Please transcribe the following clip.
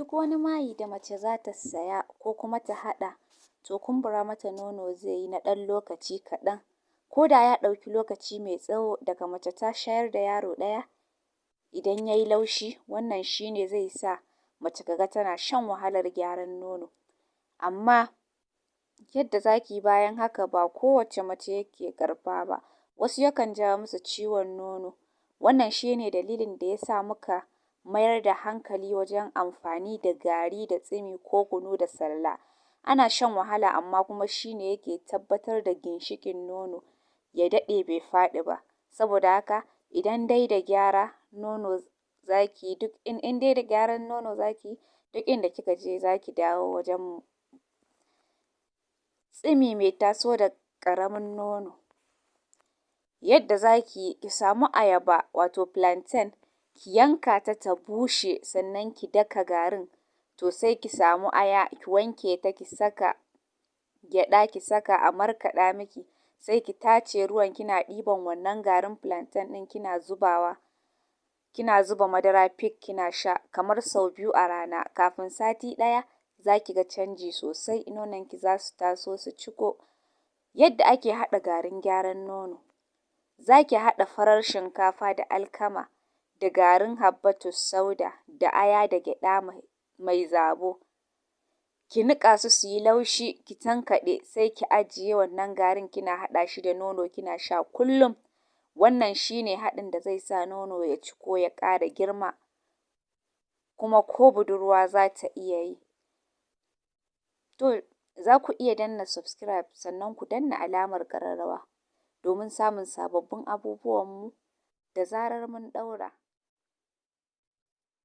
Duk wani mayi da mace za ta saya ko kuma ta haɗa, to kumbura mata nono zai yi na ɗan lokaci kaɗan. Ko da ya ɗauki lokaci mai tsawo daga mace ta shayar da yaro ɗaya, idan ya yi laushi, wannan shi ne zai sa mace ka ga tana shan wahalar gyaran nono. Amma yadda za ki yi bayan haka ba kowace mace yake karɓa ba, wasu yakan jawo musu ciwon nono. Wannan shi ne dalilin da ya sa muka mayar da hankali wajen amfani da gari da tsimi ko kunu da salla. Ana shan wahala amma kuma shi ne yake tabbatar da ginshiƙin nono ya daɗe bai faɗi ba. Saboda haka idan dai da gyara nono zaki duk in dai da gyaran nono zaki, duk inda kika je zaki dawo wajen mu. Tsimi mai taso da ƙaramin nono. Yadda zaki yi, ki samu ayaba wato plantain, ki yanka ta ta bushe sannan ki daka garin. To sai ki samu aya, ki wanke ta, ki saka gyaɗa, ki saka a markaɗa miki. Sai ki tace ruwan, kina ɗiban wannan garin plantain ɗin kina zubawa. Kina zuba madara peak kina sha kamar sau 2 a rana. Kafin sati ɗaya za ki ga canji sosai. Nononki za su taso su ciko. Yadda ake haɗa garin gyaran nono. Za ki haɗa farar shinkafa da alkama da garin habbatus sauda da aya da gyaɗa mai zabo. Ki niƙa su yi laushi, ki tankaɗe, sai ki ajiye wannan garin kina haɗa shi da nono kina sha kullum. Wannan shi ne haɗin da zai sa nono ya ciko ya ƙara girma, kuma ko budurwa za ta iya yi. To, za ku iya danna subscribe sannan ku danna alamar ƙararrawa domin samun sababbin abubuwanmu da zarar mun ɗaura.